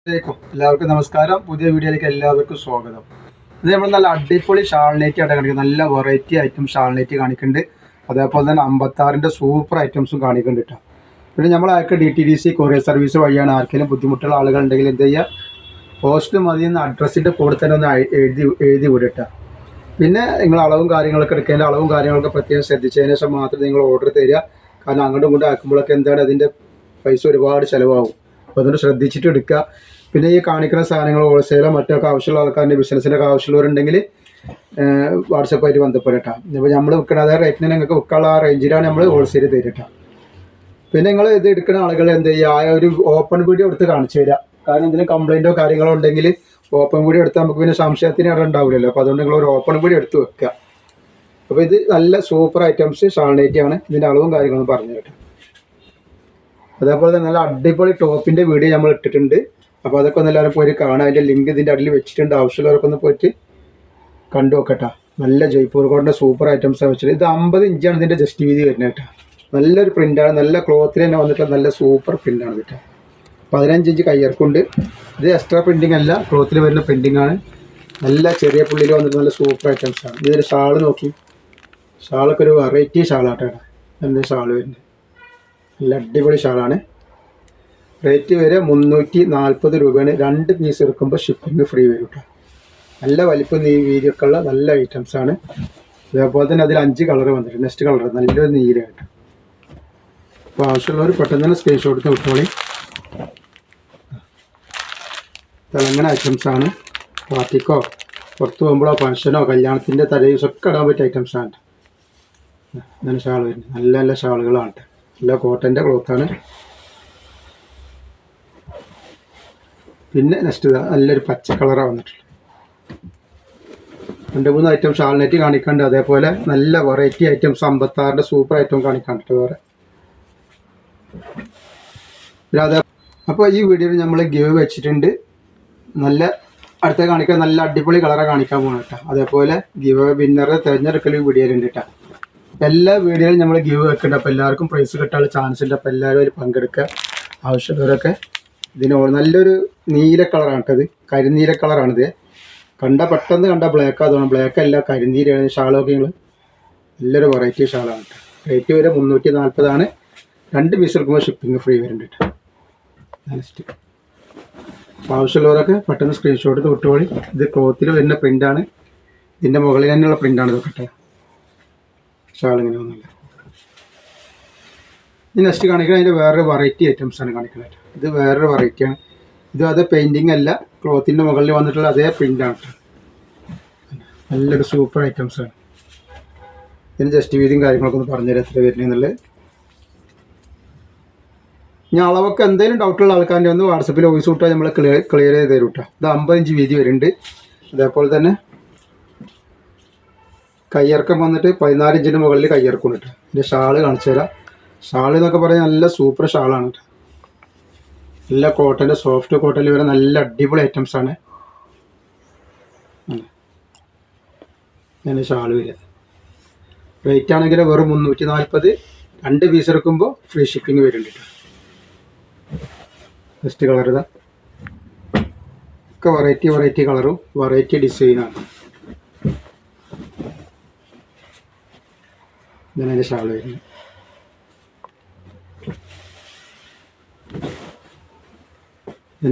എല്ലാവർക്കും നമസ്കാരം. പുതിയ വീഡിയോയിലേക്ക് എല്ലാവർക്കും സ്വാഗതം. ഇത് നമ്മൾ നല്ല അടിപൊളി ഷാൾനൈറ്റ് ആയിട്ട് കാണിക്കുന്നത്. നല്ല വെറൈറ്റി ഐറ്റം ഷാൾനൈറ്റ് കാണിക്കുന്നുണ്ട്. അതേപോലെ തന്നെ 56ന്റെ സൂപ്പർ ഐറ്റംസും കാണിക്കുന്നുണ്ട് കേട്ടോ. പിന്നെ നമ്മൾ ആർക്ക് DTDC കൊറിയർ സർവീസ് വഴിയാണ് ആർക്കെങ്കിലും ബുദ്ധിമുട്ടുള്ള ആളുകളുണ്ടെങ്കിൽ എന്ത് ചെയ്യുക, പോസ്റ്റ് മതി എന്ന അഡ്രസ്സിൻ്റെ കൂടെ തന്നെ ഒന്ന് എഴുതി വിടട്ടോ. പിന്നെ നിങ്ങൾ അളവും കാര്യങ്ങളൊക്കെ എടുക്കേണ്ട അളവും കാര്യങ്ങളൊക്കെ പ്രത്യേകം ശ്രദ്ധിച്ചതിന് ശേഷം മാത്രം നിങ്ങൾ ഓർഡർ തരിക. കാരണം അങ്ങോട്ടും ഇങ്ങോട്ടും ആക്കുമ്പോഴൊക്കെ എന്താണ് അതിൻ്റെ പൈസ ഒരുപാട് ചിലവാകും. അപ്പോൾ അതുകൊണ്ട് ശ്രദ്ധിച്ചിട്ട് എടുക്കുക. പിന്നെ ഈ കാണിക്കുന്ന സാധനങ്ങൾ ഹോൾസെയിലോ മറ്റൊക്കെ ആവശ്യമുള്ള ആൾക്കാരുടെ ബിസിനസ്സിനൊക്കെ ആവശ്യമുള്ളവരുണ്ടെങ്കിൽ വാട്സപ്പായിട്ട് ബന്ധപ്പെടട്ടോ. ഇപ്പോൾ നമ്മൾ വിൽക്കുന്ന അതേ റേറ്റിന് നിങ്ങൾക്ക് വിൽക്കാനുള്ള ആ റേഞ്ചിലാണ് നമ്മൾ ഹോൾസെയിൽ തരിക. പിന്നെ നിങ്ങൾ ഇത് എടുക്കുന്ന ആളുകൾ എന്ത് ചെയ്യുക, ആ ഒരു ഓപ്പൺ വീഡിയോ എടുത്ത് കാണിച്ചു തരിക. കാരണം എന്തെങ്കിലും കംപ്ലയിൻറ്റോ കാര്യങ്ങളോ ഉണ്ടെങ്കിൽ ഓപ്പൺ വീഡിയോ എടുത്താൽ നമുക്ക് പിന്നെ സംശയത്തിന് അവിടെ ഉണ്ടാവില്ലല്ലോ. അപ്പോൾ അതുകൊണ്ട് നിങ്ങൾ ഒരു ഓപ്പൺ വീഡിയോ എടുത്ത് വെക്കുക. അപ്പോൾ ഇത് നല്ല സൂപ്പർ ഐറ്റംസ് ഷാൾനൈറ്റ് ആണ്. ഇതിൻ്റെ അളവും കാര്യങ്ങളും പറഞ്ഞു കേട്ടോ. അതേപോലെ തന്നെ നല്ല അടിപൊളി ടോപ്പിൻ്റെ വീഡിയോ നമ്മൾ ഇട്ടിട്ടുണ്ട്. അപ്പോൾ അതൊക്കെ ഒന്ന് എല്ലാവരും പോയിട്ട് കാണാം. അതിൻ്റെ ലിങ്ക് ഇതിൻ്റെ അടിയിൽ വെച്ചിട്ടുണ്ട്. ആവശ്യമുള്ളവരൊക്കെ ഒന്ന് പോയിട്ട് കണ്ടു നോക്കട്ടോ. നല്ല ജയ്പൂർ കോട്ടൻ്റെ സൂപ്പർ ഐറ്റംസാണ് വെച്ചിട്ട്. ഇത് 50 ഇഞ്ചാണ് ഇതിൻ്റെ ജസ്റ്റ് വീതി വരുന്നത് കേട്ടോ. നല്ലൊരു പ്രിൻ്റാണ്. നല്ല ക്ലോത്തിൽ തന്നെ വന്നിട്ടുള്ള നല്ല സൂപ്പർ പ്രിൻ്റാണ് കേട്ടോ. 15 ഇഞ്ച് കയ്യിറക്കുണ്ട്. ഇത് എക്സ്ട്രാ പ്രിൻറ്റിങ് അല്ല, ക്ലോത്തിൽ വരുന്ന പ്രിൻറ്റിംഗ് ആണ്. നല്ല ചെറിയ പുള്ളിയിൽ വന്നിട്ട് നല്ല സൂപ്പർ ഐറ്റംസാണ്. ഇതിൻ്റെ ഷാള് നോക്കി, ഷാളൊക്കെ ഒരു വെറൈറ്റി ഷാളാട്ടോ. എന്താ ഷാള് വരുന്നത്, നല്ല അടിപൊളി ഷാളാണ്. റേറ്റ് വരെ 340 രൂപയാണ്. 2 പീസ് എടുക്കുമ്പോൾ ഷിപ്പിംഗ് ഫ്രീ വരും കേട്ടോ. നല്ല വലിപ്പം വീതിയൊക്കെ ഉള്ള നല്ല ഐറ്റംസാണ്. അതേപോലെ തന്നെ അതിൽ 5 കളർ വന്നിട്ടുണ്ട്. നെക്സ്റ്റ് കളർ നല്ലൊരു നീല കേട്ടോ. അപ്പോൾ ആവശ്യമുള്ളവർ പെട്ടെന്ന് തന്നെ സ്ക്രീൻഷോട്ട് എടുത്ത് വിട്ടോളി. തിളങ്ങണ ഐറ്റംസാണ്. പാർട്ടിക്കോ പുറത്ത് പോകുമ്പോഴോ ഫംഗ്ഷനോ കല്യാണത്തിൻ്റെ തലേദിവസമൊക്കെ ഇടാൻ പറ്റിയ ഐറ്റംസാണ്. അങ്ങനെ ഷാൾ വരുന്നത് നല്ല നല്ല ഷാളുകളാണ്. നല്ല കോട്ടൻ്റെ ക്ലോത്താണ്. പിന്നെ നെക്സ്റ്റ് നല്ലൊരു പച്ച കളറാണ് വന്നിട്ടുള്ളത്. 2-3 ഐറ്റം ഷാൾനൈറ്റ് കാണിക്കാണ്ട്. അതേപോലെ നല്ല വെറൈറ്റി ഐറ്റംസ് 56ന്റെ സൂപ്പർ ഐറ്റം കാണിക്കാണ്ടിട്ട് വേറെ. അതേ അപ്പോൾ ഈ വീഡിയോയിൽ നമ്മൾ ഗിവ് വെച്ചിട്ടുണ്ട്. നല്ല അടുത്ത കാണിക്കാൻ നല്ല അടിപൊളി കളറാണ് കാണിക്കാൻ പോകുന്നത് കേട്ടോ. അതേപോലെ ഗിവ് വിന്നറെ തിരഞ്ഞെടുക്കൽ വീഡിയോയിലുണ്ട് കേട്ടോ. എല്ലാ വീഡിയോയിലും നമ്മൾ ഗിവ് വെക്കുന്നുണ്ട്. അപ്പോൾ എല്ലാവർക്കും പ്രൈസ് കിട്ടാനുള്ള ചാൻസ് ഉണ്ട്. അപ്പോൾ എല്ലാവരും അതിൽ പങ്കെടുക്കുക. ആവശ്യമുള്ളവരൊക്കെ നല്ലൊരു നീല കളറാണ് കേട്ടത്. കരിനീല കളറാണിത്. പെട്ടെന്ന് കണ്ട ബ്ലാക്ക് ആയതാണ്. ബ്ലാക്ക് അല്ല, കരിനീലാണ്. ഷാളൊക്കെ നിങ്ങൾ നല്ലൊരു വെറൈറ്റി ഷാളാണ് കേട്ടോ. റേറ്റ് വരെ 340 2 പീസ് എടുക്കുമ്പോൾ ഷിപ്പിംഗ് ഫ്രീ വരുന്നുണ്ട് കേട്ടോ. നെക്സ്റ്റ് ആവശ്യമുള്ളവരൊക്കെ പെട്ടെന്ന് സ്ക്രീൻഷോട്ട് എടുത്ത് വിട്ടുപോയി. ഇത് ക്ലോത്തിൽ വരുന്ന പ്രിൻ്റാണ്. ഇതിൻ്റെ മുകളിൽ തന്നെയുള്ള പ്രിൻ്റാണ് ഇത് കേട്ടോ. ഷാളിങ്ങനെ ഒന്നുമില്ല. ഈ നെക്സ്റ്റ് കാണിക്കുന്നത് അതിൻ്റെ വേറൊരു വെറൈറ്റി ഐറ്റംസാണ് കാണിക്കുന്നത്. ഇത് വേറൊരു വെറൈറ്റിയാണ്. ഇത് അത് പെയിൻറ്റിങ് അല്ല, ക്ലോത്തിൻ്റെ മുകളിൽ വന്നിട്ടുള്ള അതേ പ്രിൻ്റാണ് കേട്ടോ. നല്ലൊരു സൂപ്പർ ഐറ്റംസാണ്. ഇതിന് ജസ്റ്റ് വീതിയും കാര്യങ്ങളൊക്കെ ഒന്ന് പറഞ്ഞുതരാം എത്ര വരുന്നതെന്നുള്ളത്. ഞാൻ അളവൊക്കെ എന്തെങ്കിലും ഡൗട്ടുള്ള ആൾക്കാരുടെ ഒന്ന് വാട്സപ്പിൽ വോയിസ് വിട്ടാൽ നമ്മൾ ക്ലിയർ ചെയ്ത് തരും കേട്ടോ. ഇത് 50 ഇഞ്ച് വീതി വരുന്നുണ്ട്. അതേപോലെ തന്നെ കയ്യിറക്കം വന്നിട്ട് 14 ഇഞ്ചിൻ്റെ മുകളിൽ കയ്യിറക്കും കേട്ടോ. ഇതിൻ്റെ ഷാള് കാണിച്ചു തരാം. ഷാൾ എന്നൊക്കെ പറഞ്ഞാൽ നല്ല സൂപ്പർ ഷാളാണ് കേട്ടോ. നല്ല കോട്ടൻ്റെ സോഫ്റ്റ് കോട്ടണിൽ വരെ നല്ല അടിപൊളി ഐറ്റംസാണ്. അങ്ങനെ ഷാൾ വരിക. റേറ്റ് ആണെങ്കിൽ വെറും 340. 2 പീസ് എടുക്കുമ്പോൾ ഫ്രീ ഷിപ്പിംഗ് വരുന്നുണ്ട് കേട്ടോ. ഫസ്റ്റ് കളർ ഇതാ. ഒക്കെ വെറൈറ്റി കളറും വെറൈറ്റി ഡിസൈനാണ്. ഇതാണ് അതിൻ്റെ ഷാൾ വരുന്നത്.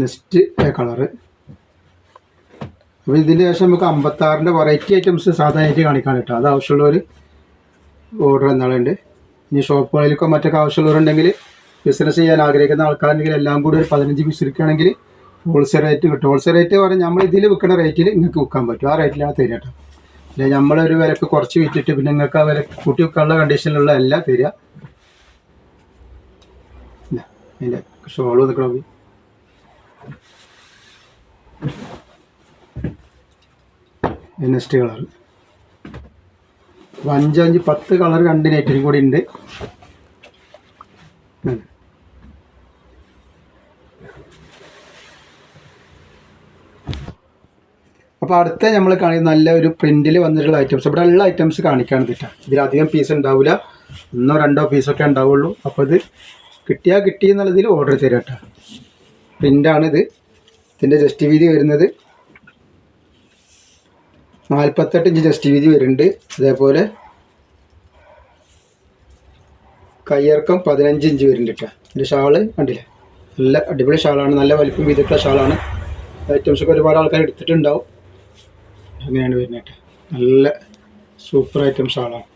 Next colour. അപ്പോൾ ഇതിൻ്റെ ശേഷം നമുക്ക് 56ന്റെ വെറൈറ്റി ഐറ്റംസ് സാധാരണയായിട്ട് കാണിക്കാൻ കേട്ടോ. അത് ആവശ്യമുള്ളവർ ഓർഡർ എന്നാളുണ്ട്. ഇനി ഷോപ്പുകളിലേക്കോ മറ്റൊക്കെ ആവശ്യമുള്ളവരുണ്ടെങ്കിൽ ബിസിനസ് ചെയ്യാൻ ആഗ്രഹിക്കുന്ന ആൾക്കാരുണ്ടെങ്കിൽ എല്ലാം കൂടി ഒരു 15 പീസ് എടുക്കുകയാണെങ്കിൽ ഹോൾസെയിൽ റേറ്റ് കിട്ടും. ഹോൾസെയിൽ റേറ്റ് പറഞ്ഞാൽ നമ്മൾ ഇതിൽ വിൽക്കുന്ന റേറ്റിൽ നിങ്ങൾക്ക് വിൽക്കാൻ പറ്റും. ആ റേറ്റിലാണ് തരിക കേട്ടോ. അല്ലെങ്കിൽ നമ്മളൊരു വിലക്ക് കുറച്ച് വിറ്റിട്ട് പിന്നെ നിങ്ങൾക്ക് ആ വില കൂട്ടി വിൽക്കാനുള്ള കണ്ടീഷനിലുള്ള എല്ലാം തരിക. അതിൻ്റെ ഷോൾ നിൽക്കണം. നെക്സ്റ്റ് കളർ 5 10 കളർ 2 നെറ്റിനും കൂടി ഉണ്ട്. അപ്പോൾ അടുത്ത നമ്മൾ കാണിക്കുന്ന നല്ല ഒരു പ്രിൻറ്റിൽ വന്നിട്ടുള്ള ഐറ്റംസ്. ഇവിടെ ഉള്ള ഐറ്റംസ് കാണിക്കാണ് തെറ്റാ. ഇതിലധികം പീസ് ഉണ്ടാവില്ല, 1-2 പീസൊക്കെ ഉണ്ടാവുള്ളൂ. അപ്പോൾ ഇത് കിട്ടിയാൽ കിട്ടി എന്നുള്ളതിൽ ഓർഡർ തരാം കേട്ടോ. പ്രിൻ്റാണിത്. ഇതിൻ്റെ ജസ്റ്റ് വീതി വരുന്നത് 48 ഇഞ്ച് ജസ്റ്റ് വീതി വരുന്നുണ്ട്. അതേപോലെ കയ്യിറക്കം 15 ഇഞ്ച് വരുന്നുണ്ട് കേട്ടോ. ഇതിൻ്റെ ഷാള് കണ്ടില്ലേ, നല്ല അടിപൊളി ഷാളാണ്, നല്ല വലിപ്പം വീതിയുള്ള ഷാളാണ്. ഐറ്റംസൊക്കെ ഒരുപാട് ആൾക്കാർ എടുത്തിട്ടുണ്ടാവും. അങ്ങനെയാണ് വരുന്നത് കേട്ടോ. നല്ല സൂപ്പർ ഐറ്റം ഷാളാണ്.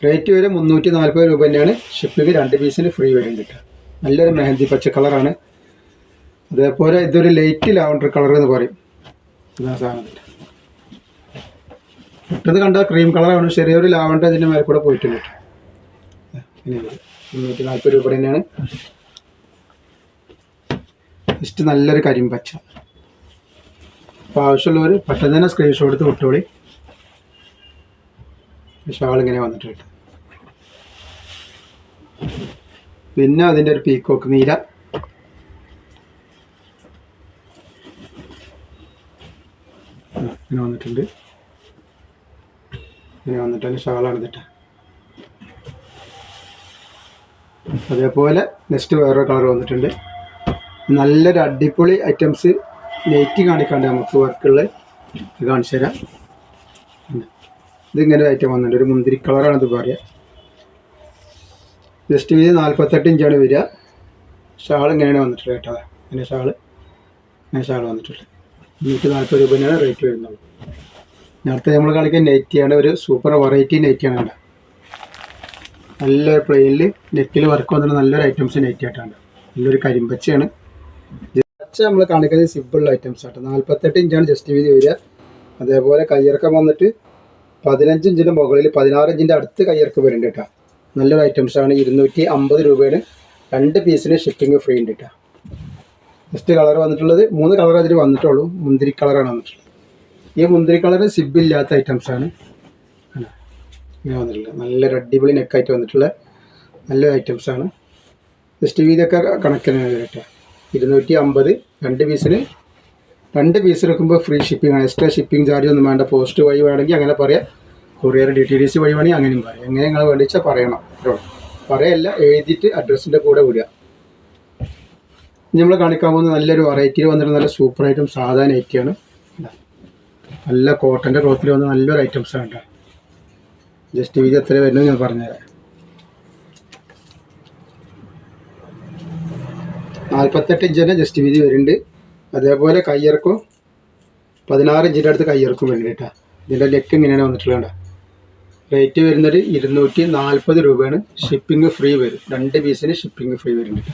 റേറ്റ് വരെ 340 രൂപ തന്നെയാണ്. ഷിപ്പിംഗ് 2 പീസിന് ഫ്രീ വരുന്നുണ്ട് കേട്ടോ. നല്ലൊരു മെഹന്തി പച്ച കളറാണ്. അതേപോലെ ഇതൊരു ലൈറ്റ് ലാവണ്ടർ കളർ എന്ന് പറയും. ഇതാ സാധനം പെട്ടെന്ന് കണ്ടാൽ ക്രീം കളറാണ്. ചെറിയൊരു ലാവണ്ടർ ഇതിൻ്റെ മേലെ കൂടെ പോയിട്ടുണ്ട് കേട്ടോ. 340 രൂപ തന്നെയാണ്. ജസ്റ്റ് നല്ലൊരു കരിമ്പച്ച. അപ്പോൾ ആവശ്യമുള്ളവർ പെട്ടെന്ന് തന്നെ സ്ക്രീൻഷോട്ട് എടുത്ത് വിട്ടോളി. ഷാൾ ഇങ്ങനെ വന്നിട്ടുണ്ട്. പിന്നെ അതിൻ്റെ ഒരു പീക്കോക്ക് നീല, ഇങ്ങനെ വന്നിട്ടുണ്ട്. ഇങ്ങനെ വന്നിട്ട് അതിൻ്റെ ഷാളാണ് ഇതിട്ട്. അതേപോലെ നെക്സ്റ്റ് വേറൊരു കളർ വന്നിട്ടുണ്ട്. നല്ലൊരു അടിപൊളി ഐറ്റംസ് നെറ്റ് കാണിക്കാണ്ട് നമുക്ക് വർക്കുള്ള കാണിച്ചു തരാം. ഇതിങ്ങനെ ഒരു ഐറ്റം വന്നിട്ടുണ്ട്. ഒരു മുന്തിരി കളറാണിത് പറയുക. ജസ്റ്റ് വീതി 48 ഇഞ്ചാണ് വരിക. ഷാൾ ഇങ്ങനെയാണ് വന്നിട്ടുള്ളത് കേട്ടോ. ഇങ്ങനെ ഷാൾ വന്നിട്ടുണ്ട്. 140 രൂപ തന്നെയാണ് റേറ്റ് വരുന്നത്. നേരത്തെ നമ്മൾ കളിക്കുന്ന നെറ്റിയാണ്, ഒരു സൂപ്പർ വെറൈറ്റി നെറ്റിയാണ് കേട്ടോ. നല്ല പ്ലെയിനിൽ നെക്കിൽ വർക്ക് വന്നിട്ട് നല്ലൊരു ഐറ്റംസ് നെറ്റ് ആയിട്ടാണ്. നല്ലൊരു കരിമ്പച്ചയാണ്. നമ്മൾ കാണിക്കുന്നത് സിമ്പിൾ ഐറ്റംസ് ആട്ടോ. 48 ഇഞ്ചാണ് ജസ്റ്റ് വീതി വരിക. അതേപോലെ കയ്യിറക്കം വന്നിട്ട് 15 ഇഞ്ചിൻ്റെ മുകളിൽ 16 ഇഞ്ചിൻ്റെ അടുത്ത് കയ്യിറക്കം വരുന്നുണ്ട് കേട്ടോ. നല്ലൊരു ഐറ്റംസാണ്. 250 രൂപയാണ്. 2 പീസിന് ഷിപ്പിംഗ് ഫ്രീ ഉണ്ട് കേട്ടോ. ജസ്റ്റ് കളർ വന്നിട്ടുള്ളത് 3 കളർ അതിൽ വന്നിട്ടുള്ളൂ. മുന്തിരി കളറാണ് വന്നിട്ടുള്ളത്. ഈ മുന്തിരി കളർ സിബില്ലാത്ത ഐറ്റംസാണ് ഇങ്ങനെ വന്നിട്ടുള്ളത്. നല്ലൊരു അടിപൊളി നെക്കായിട്ട് വന്നിട്ടുള്ള നല്ലൊരു ഐറ്റംസാണ്. ജസ്റ്റ് വീതിയൊക്കെ കണക്കിന് കേട്ടോ. 250, 2 പീസിന് 2 പീസ് എടുക്കുമ്പോൾ ഫ്രീ ഷിപ്പിംഗ് ആണ്. എക്സ്ട്രാ ഷിപ്പിംഗ് ചാർജ് ഒന്നും വേണ്ട. പോസ്റ്റ് വഴി വേണമെങ്കിൽ അങ്ങനെ പറയാം. കൊറിയർ DTDC വഴി വേണമെങ്കിൽ അങ്ങനെയും പറയാം. എങ്ങനെ നിങ്ങൾ വേണ്ടിച്ചാൽ പറയണം. പറയല്ല, എഴുതിയിട്ട് അഡ്രസ്സിൻ്റെ കൂടെ വിടുക. നമ്മൾ കാണിക്കാൻ പോകുന്നത് നല്ലൊരു വെറൈറ്റിയിൽ വന്നിട്ട് നല്ല സൂപ്പർ ഐറ്റം സാധാ നെറ്റിയാണ്. നല്ല കോട്ടൻ്റെ ക്ലോത്തിൽ വന്ന നല്ലൊരു ഐറ്റംസാണ് കേട്ടോ. ജസ്റ്റ് വീതി എത്ര വരുന്നത് ഞാൻ പറഞ്ഞുതരാം. 48 ഇഞ്ച് തന്നെ ജസ്റ്റ് വീതി വരുന്നുണ്ട്. അതേപോലെ കയ്യിറക്കും 16 ഇഞ്ചിൻ്റെ അടുത്ത് കയ്യിറക്കും വരുന്നുണ്ട് കേട്ടോ. ഇതിൻ്റെ ലെക്ക് ഇങ്ങനെയാണ് വന്നിട്ടുള്ളത്. റേറ്റ് വരുന്നത് 240 രൂപയാണ്. ഷിപ്പിംഗ് ഫ്രീ വരും. 2 പീസിന് ഷിപ്പിംഗ് ഫ്രീ വരുന്നുണ്ട്.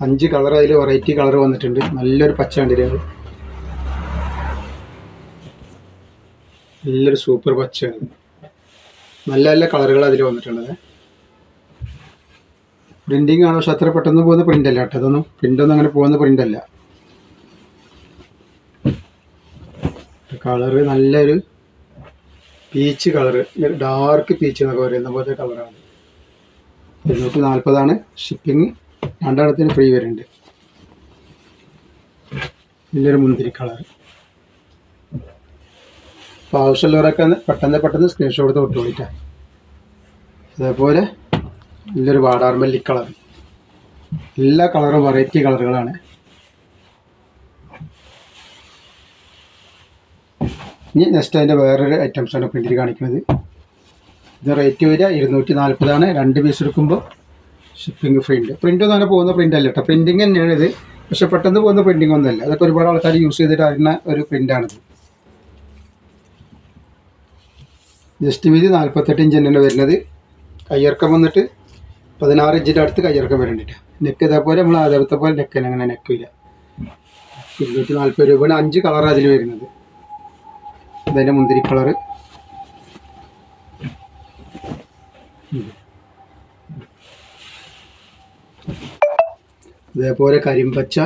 5 കളർ അതിൽ വെറൈറ്റി കളർ വന്നിട്ടുണ്ട്. നല്ലൊരു പച്ച കണ്ടില്ല, നല്ലൊരു സൂപ്പർ പച്ചയാണ്. നല്ല നല്ല കളറുകൾ അതിൽ വന്നിട്ടുള്ളത്. പ്രിൻറ്റിങ് ആണ്, പക്ഷെ അത്ര പെട്ടെന്ന് പോകുന്ന പ്രിൻ്റ് അല്ല കേട്ടോ. അതൊന്നും പ്രിൻ്റൊന്നും അങ്ങനെ പോകുന്ന പ്രിൻ്റ് അല്ല. കളറ് നല്ലൊരു പീച്ച് കളറ്, ഡാർക്ക് പീച്ച് എന്നൊക്കെ പറയുന്ന പോലത്തെ കളറാണ്. 240 ഷിപ്പിംഗ്. 2 ഫ്രീ വരുന്നുണ്ട്. നല്ലൊരു മുന്തിരി കളർ. അപ്പോൾ ആവശ്യമുള്ളവരൊക്കെ പെട്ടെന്ന് സ്ക്രീൻഷോട്ട് എടുത്ത് വിട്ടോളിട്ടാ. അതേപോലെ നല്ലൊരു വാടാർമല്ലി കളർ. എല്ലാ കളറും വെറൈറ്റി കളറുകളാണ്. ഇനി നെക്സ്റ്റ് അതിൻ്റെ വേറൊരു ഐറ്റംസാണ് പ്രിൻറ്റിൽ കാണിക്കുന്നത്. ഇത് റേറ്റ് വരിക 240. 2 പീസ് എടുക്കുമ്പോൾ ഷിപ്പിംഗ് ഫ്രീ ഉണ്ട്. പ്രിൻ്റൊന്നും അങ്ങനെ പോകുന്ന പ്രിൻ്റ് അല്ല കേട്ടോ. പ്രിൻറ്റിങ് തന്നെയാണ് ഇത്, പക്ഷെ പെട്ടെന്ന് പോകുന്ന പ്രിൻറ്റിങ് ഒന്നുമല്ല. അതൊക്കെ ഒരുപാട് ആൾക്കാർ യൂസ് ചെയ്തിട്ട് അറിയുന്ന ഒരു പ്രിൻ്റാണിത്. ജസ്റ്റ് വീതി 48 ഇഞ്ച് തന്നെയാണ് വരുന്നത്. കയ്യിറക്കം വന്നിട്ട് 16 ഇഞ്ചിൻ്റെ അടുത്ത് കയ്യിറക്കം വരുന്നുണ്ട്. നെക്ക് ഇതേപോലെ നമ്മൾ അതേപോലത്തെ പോലെ നെക്കിന് അങ്ങനെ നെക്കില്ല. 240 രൂപയാണ്. 5 കളർ അതിൽ വരുന്നത്. ഇതിൻ്റെ മുന്തിരി കളറ്, അതേപോലെ കരിമ്പച്ച,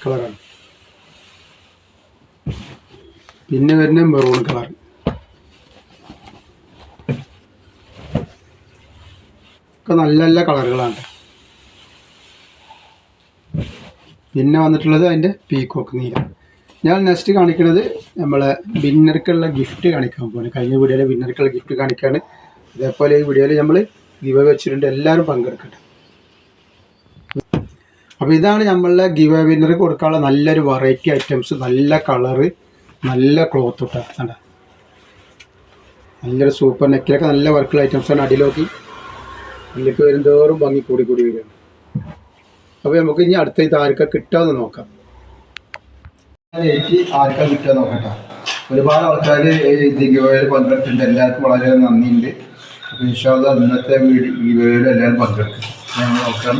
കളറാണ്. പിന്നെ വരുന്ന മെറൂൺ കളർ. ഒക്കെ നല്ല നല്ല കളറുകളാണ്. പിന്നെ വന്നിട്ടുള്ളത് അതിൻ്റെ പീക്കോക്ക് നീല. ഞാൻ നെക്സ്റ്റ് കാണിക്കുന്നത് നമ്മളെ വിന്നർക്കുള്ള ഗിഫ്റ്റ് കാണിക്കാൻ പോകുന്നത്. കഴിഞ്ഞ വീഡിയോയിൽ വിന്നർക്കുള്ള ഗിഫ്റ്റ് കാണിക്കുകയാണ്. അതേപോലെ ഈ വീഡിയോയിൽ നമ്മൾ ഗിവ് വെച്ചിട്ടുണ്ട്, എല്ലാവരും പങ്കെടുക്കട്ടെ. അപ്പോൾ ഇതാണ് നമ്മളുടെ ഗിവ് വിന്നർക്ക് കൊടുക്കാനുള്ള നല്ലൊരു വെറൈറ്റി ഐറ്റംസ്, നല്ല കളറ്, നല്ല ക്ലോത്ത് ഇട്ടാ, നല്ലൊരു സൂപ്പർ നെക്കിലൊക്കെ നല്ല വർക്കുള്ള ഐറ്റംസാണ്. അടിയിലോക്കി ഇതിലേക്ക് വരുന്തോറും ഭംഗി കൂടി വരികയാണ്. അപ്പോൾ നമുക്ക് ഇനി അടുത്ത ഇത് ആർക്കാ കിട്ടാമെന്ന് നോക്കാം. ആർക്കാ കിട്ടുക നോക്കട്ടെ. ഒരുപാട് ആൾക്കാർ ഇത് ഗിവയിൽ പങ്കെടുത്തിട്ടുണ്ട്. എല്ലാവർക്കും വളരെ നന്ദിയുണ്ട്. അപ്പോൾ ഇൻഷാല്ലാ ഇന്നത്തെ ഗിവയിൽ എല്ലാവരും പങ്കെടുക്കും. ഞങ്ങൾ നോക്കാം.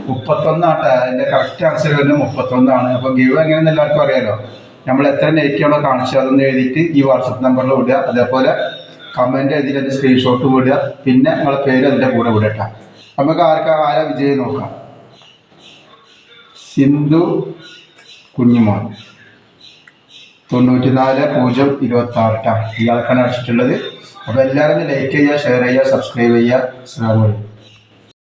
31 അതിൻ്റെ കറക്റ്റ് ആൻസർ വരുന്നത് 31. അപ്പോൾ ഗിവ് എങ്ങനെയെന്ന് എല്ലാവർക്കും അറിയാലോ. നമ്മൾ എത്ര നെറ്റാണോ കാണിച്ചത് അതൊന്ന് എഴുതിയിട്ട് ഈ വാട്സപ്പ് നമ്പറിൽ വിടുക. അതേപോലെ കമൻറ്റ് എഴുതിയിട്ട് അതിൻ്റെ സ്ക്രീൻഷോട്ട് വിടുക. പിന്നെ നിങ്ങളെ പേര് അതിൻ്റെ കൂടെ വിടട്ടെ. നമുക്ക് ആരാ വിജയം നോക്കാം. സിന്ധു കുഞ്ഞുമോൻ 94-026 ഇയാൾക്കാണ് അടിച്ചിട്ടുള്ളത്. അപ്പോൾ എല്ലാവരും ലൈക്ക് ചെയ്യുക, ഷെയർ ചെയ്യുക, സബ്സ്ക്രൈബ് ചെയ്യുക. അസ്സലാമു അലൈക്കും.